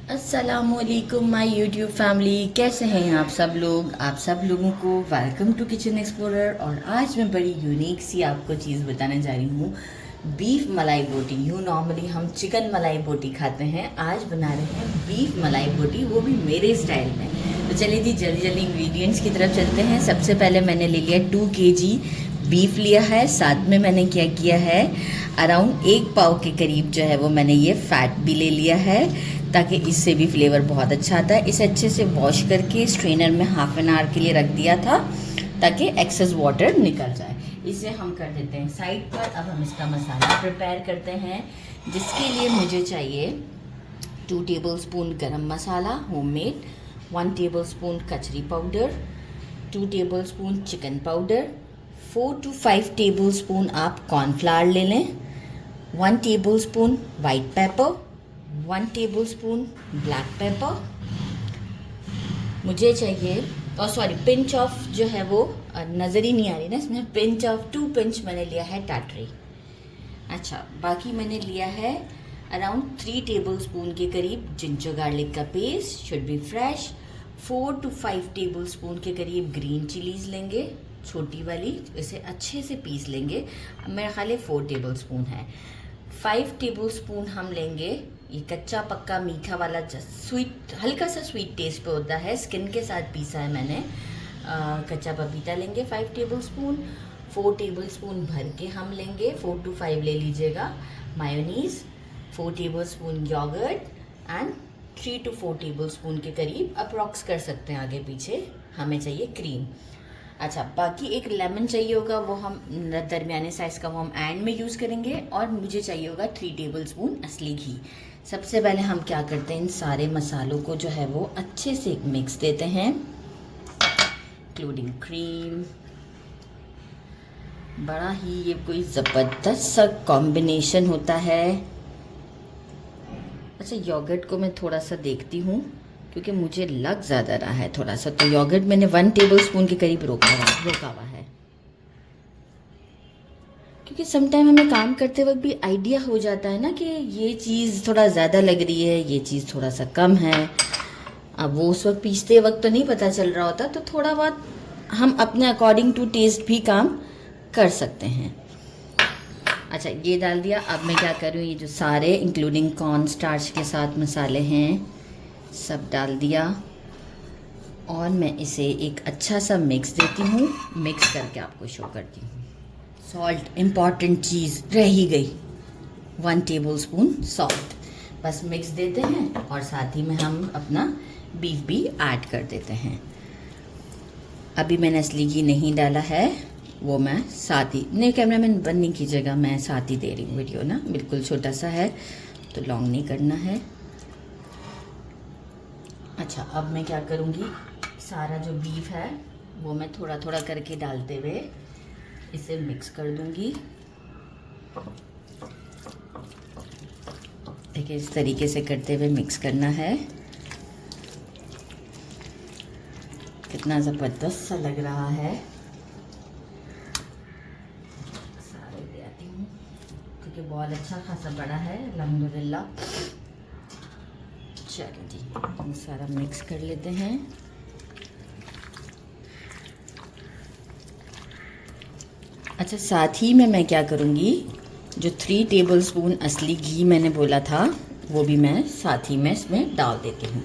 अस्सलामुअलैकुम my YouTube family, कैसे हैं आप सब लोग। आप सब लोगों को वेलकम टू किचन एक्सप्लोरर। और आज मैं बड़ी यूनिक सी आपको चीज़ बताने जा रही हूँ, बीफ मलाई बोटी। यूँ नॉर्मली हम चिकन मलाई बोटी खाते हैं, आज बना रहे हैं बीफ मलाई बोटी, वो भी मेरे स्टाइल में। तो चलिए जी जल्दी जल्दी इंग्रेडिएंट्स की तरफ चलते हैं। सबसे पहले मैंने ले लिया 2 kg बीफ लिया है। साथ में मैंने क्या किया है, अराउंड 1 पाव के करीब जो है वो मैंने ये फैट भी ले लिया है, ताकि इससे भी फ्लेवर बहुत अच्छा आता है। इसे अच्छे से वॉश करके स्ट्रेनर में हाफ एन आवर के लिए रख दिया था, ताकि एक्सेस वाटर निकल जाए। इसे हम कर देते हैं साइड पर। अब हम इसका मसाला प्रिपेयर करते हैं, जिसके लिए मुझे चाहिए 2 टेबलस्पून गरम मसाला होममेड, 1 टेबलस्पून कचरी powder, 2 tablespoon chicken powder, 4 to 5 tablespoon आप कॉर्नफ्लावर ले लें, 1 tablespoon white paper, 1 tablespoon black pepper. मुझे चाहिए पिंच ऑफ जो है वो नज़र ही नहीं आ रही ना इसमें, पिंच ऑफ 2 पिंच मैंने लिया है टाटरी। अच्छा, बाकी मैंने लिया है अराउंड 3 टेबलस्पून के करीब जिंजर गार्लिक का paste, should be fresh. 4 to 5 tablespoon के करीब ग्रीन चिलीज़ लेंगे, छोटी वाली, इसे अच्छे से पीस लेंगे। मेरा ख्याल है 4 टेबलस्पून है। 5 टेबलस्पून हम लेंगे ये कच्चा पक्का मीठा वाला, स्वीट, हल्का सा स्वीट टेस्ट पे होता है, स्किन के साथ पीसा है मैंने। कच्चा पपीता लेंगे 5 टेबलस्पून। 4 टेबलस्पून भर के हम लेंगे, 4 to 5 ले लीजिएगा। Mayonnaise 4 tablespoon, yogurt and 3 to 4 tablespoon के करीब अप्रॉक्स कर सकते हैं आगे पीछे। हमें चाहिए क्रीम। अच्छा, बाकी एक लेमन चाहिए होगा, वो हम दरमियाने साइज़ का वो हम एंड में यूज़ करेंगे। और मुझे चाहिए होगा 3 टेबलस्पून असली घी। सबसे पहले हम क्या करते हैं, इन सारे मसालों को जो है वो अच्छे से मिक्स देते हैं, इंक्लूडिंग क्रीम। बड़ा ही ये कोई ज़बरदस्त सा कॉम्बिनेशन होता है। अच्छा, योगर्ट को मैं थोड़ा सा देखती हूँ, क्योंकि मुझे लग ज़्यादा रहा है थोड़ा सा, तो योगर्ट मैंने 1 टेबलस्पून के करीब रोका हुआ है। क्योंकि समटाइम हमें काम करते वक्त भी आइडिया हो जाता है ना कि ये चीज़ थोड़ा ज़्यादा लग रही है, ये चीज़ थोड़ा सा कम है। अब वो उस वक्त पीसते वक्त तो नहीं पता चल रहा होता, तो थोड़ा बहुत हम अपने अकॉर्डिंग टू टेस्ट भी काम कर सकते हैं। अच्छा, ये डाल दिया। अब मैं क्या करूँ, ये जो सारे इंक्लूडिंग कॉर्न स्टार्च के साथ मसाले हैं सब डाल दिया, और मैं इसे एक अच्छा सा मिक्स देती हूँ। मिक्स करके आपको शो करती हूँ। सॉल्ट, इम्पॉर्टेंट चीज़ रह ही गई, 1 टेबलस्पून सॉल्ट। बस मिक्स देते हैं, और साथ ही में हम अपना बीफ भी ऐड कर देते हैं। अभी मैंने असली घी नहीं डाला है, वो मैं साथ ही, नहीं कैमरामैन बंद नहीं कीजिएगा, मैं साथ ही दे रही हूँ वीडियो ना, बिल्कुल छोटा सा है तो लॉन्ग नहीं करना है। अच्छा, अब मैं क्या करूँगी, सारा जो बीफ है वो मैं थोड़ा थोड़ा करके डालते हुए इसे मिक्स कर दूँगी। देखिए, इस तरीके से करते हुए मिक्स करना है। कितना ज़बरदस्त सा लग रहा है। सारे ले आती हूँ, क्योंकि बहुत अच्छा खासा बड़ा है अल्हम्दुलिल्लाह। चलो जी, हम सारा मिक्स कर लेते हैं। अच्छा, साथ ही में मैं क्या करूँगी, जो 3 टेबलस्पून असली घी मैंने बोला था वो भी मैं साथ ही में इसमें डाल देती हूँ,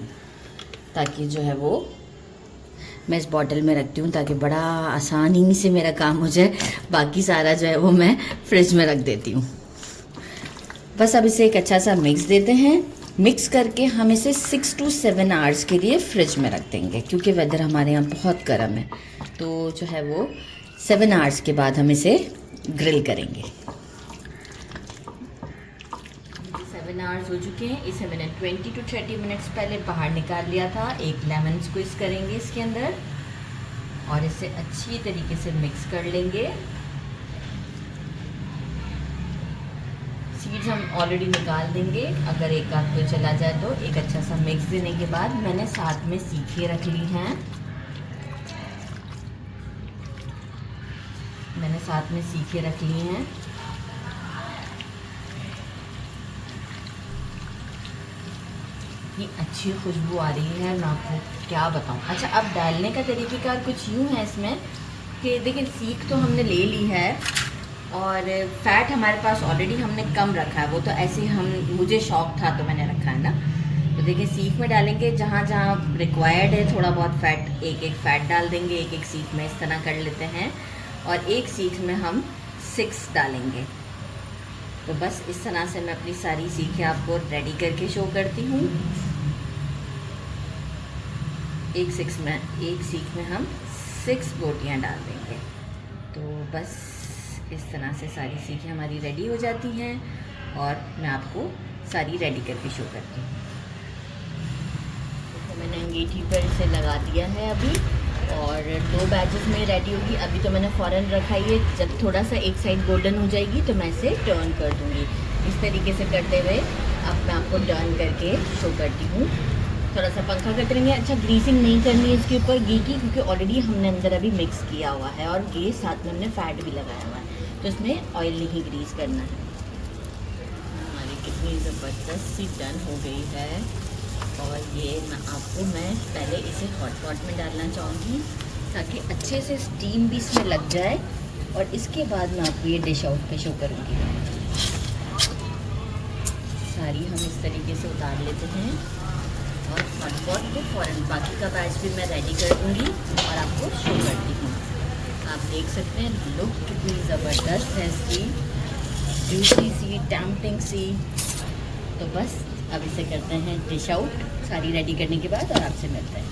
ताकि जो है वो मैं इस बॉटल में रखती हूँ, ताकि बड़ा आसानी से मेरा काम हो जाए। बाकी सारा जो है वो मैं फ्रिज में रख देती हूँ। बस अब इसे एक अच्छा सा मिक्स देते हैं। मिक्स करके हम इसे 6 to 7 आवर्स के लिए फ्रिज में रख देंगे, क्योंकि वेदर हमारे यहाँ बहुत गर्म है। तो जो है वो 7 आवर्स के बाद हम इसे ग्रिल करेंगे। 7 आवर्स हो चुके हैं। इसे मैंने 20 to 30 मिनट्स पहले बाहर निकाल लिया था। एक लेमन स्क्वीज़ करेंगे इसके अंदर, और इसे अच्छी तरीके से मिक्स कर लेंगे। सीड्स हम ऑलरेडी निकाल देंगे, अगर एक आध तो चला जाए तो। एक अच्छा सा मिक्स देने के बाद मैंने साथ में सीखे रख ली हैं, इतनी अच्छी खुशबू आ रही है, मैं आपको क्या बताऊँ। अच्छा, अब डालने का तरीक़ेकार कुछ यूँ है इसमें कि देखिए सीख तो हमने ले ली है और फ़ैट हमारे पास ऑलरेडी हमने कम रखा है, वो तो ऐसे ही मुझे शौक़ था तो मैंने रखा है ना। तो देखिए सीख में डालेंगे जहाँ जहाँ रिक्वायर्ड है थोड़ा बहुत फ़ैट, एक एक फ़ैट डाल देंगे, एक एक सीख में इस तरह कर लेते हैं, और एक सीख में हम 6 डालेंगे। तो बस इस तरह से मैं अपनी सारी सीखें आपको रेडी करके शो करती हूँ। एक सीख में हम 6 बोटियाँ डाल देंगे। तो बस इस तरह से सारी सीखें हमारी रेडी हो जाती हैं और मैं आपको सारी रेडी करके शो करती हूँ। तो मैंने अंगीठी पर इसे लगा दिया है अभी, और 2 बैचेस में रेडी होगी। अभी तो मैंने फ़ौरन रखा ही है, जब थोड़ा सा एक साइड गोल्डन हो जाएगी तो मैं इसे टर्न कर दूँगी। इस तरीके से करते हुए अब मैं आपको टर्न करके शो करती हूँ। थोड़ा सा पंखा करते रहेंगे। अच्छा, ग्रीसिंग नहीं करनी है इसके ऊपर घी की, क्योंकि ऑलरेडी हमने अंदर अभी मिक्स किया हुआ है और घी साथ में हमने फ़ैट भी लगाया हुआ है, तो इसमें ऑयल नहीं ग्रीस करना है। हमारी कितनी ज़बरदस्त सी डन हो गई है। और ये मैं पहले इसे हॉट पॉट में डालना चाहूँगी ताकि अच्छे से स्टीम भी इसमें लग जाए, और इसके बाद मैं आपको ये डिश आउट पे शो करूँगी। सारी हम इस तरीके से उतार लेते हैं और हॉट पॉट को फ़ौरन बाकी का बैच भी मैं रेडी कर दूँगी और आपको शो करती हूँ। आप देख सकते हैं लुक कितनी ज़बरदस्त है इसकी, जूसी सी, टेम्पटिंग सी। तो बस अब इसे करते हैं डिश आउट सारी रेडी करने के बाद, और आपसे मिलते हैं।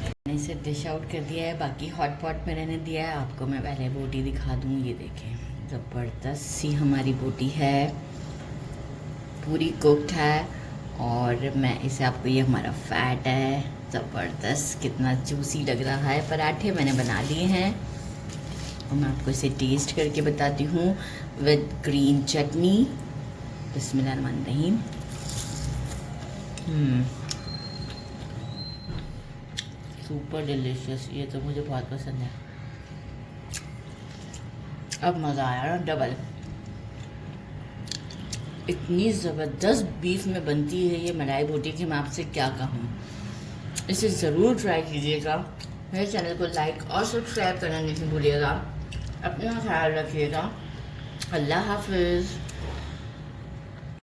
मैंने इसे डिश आउट कर दिया है, बाकी हॉट पॉट में रहने दिया है। आपको मैं पहले बोटी दिखा दूँ। ये देखें, ज़बरदस्त सी हमारी बोटी है, पूरी कुक्ड है। और मैं इसे आपको, ये हमारा फ़ैट है, ज़बरदस्त कितना जूसी लग रहा है। पराठे मैंने बना लिए हैं और मैं आपको इसे टेस्ट करके बताती हूँ विद ग्रीन चटनी। बिस्मिल्लाहिर्रहमानिर्रहीम। सुपर डिलीशियस, ये तो मुझे बहुत पसंद है। अब मज़ा आया ना डबल। इतनी ज़बरदस्त बीफ में बनती है ये मलाई बोटी कि मैं आपसे क्या कहूँ। इसे ज़रूर ट्राई कीजिएगा। मेरे चैनल को लाइक और सब्सक्राइब करना नहीं भूलिएगा। अपना ख्याल रखिएगा। अल्लाह हाफ़िज़।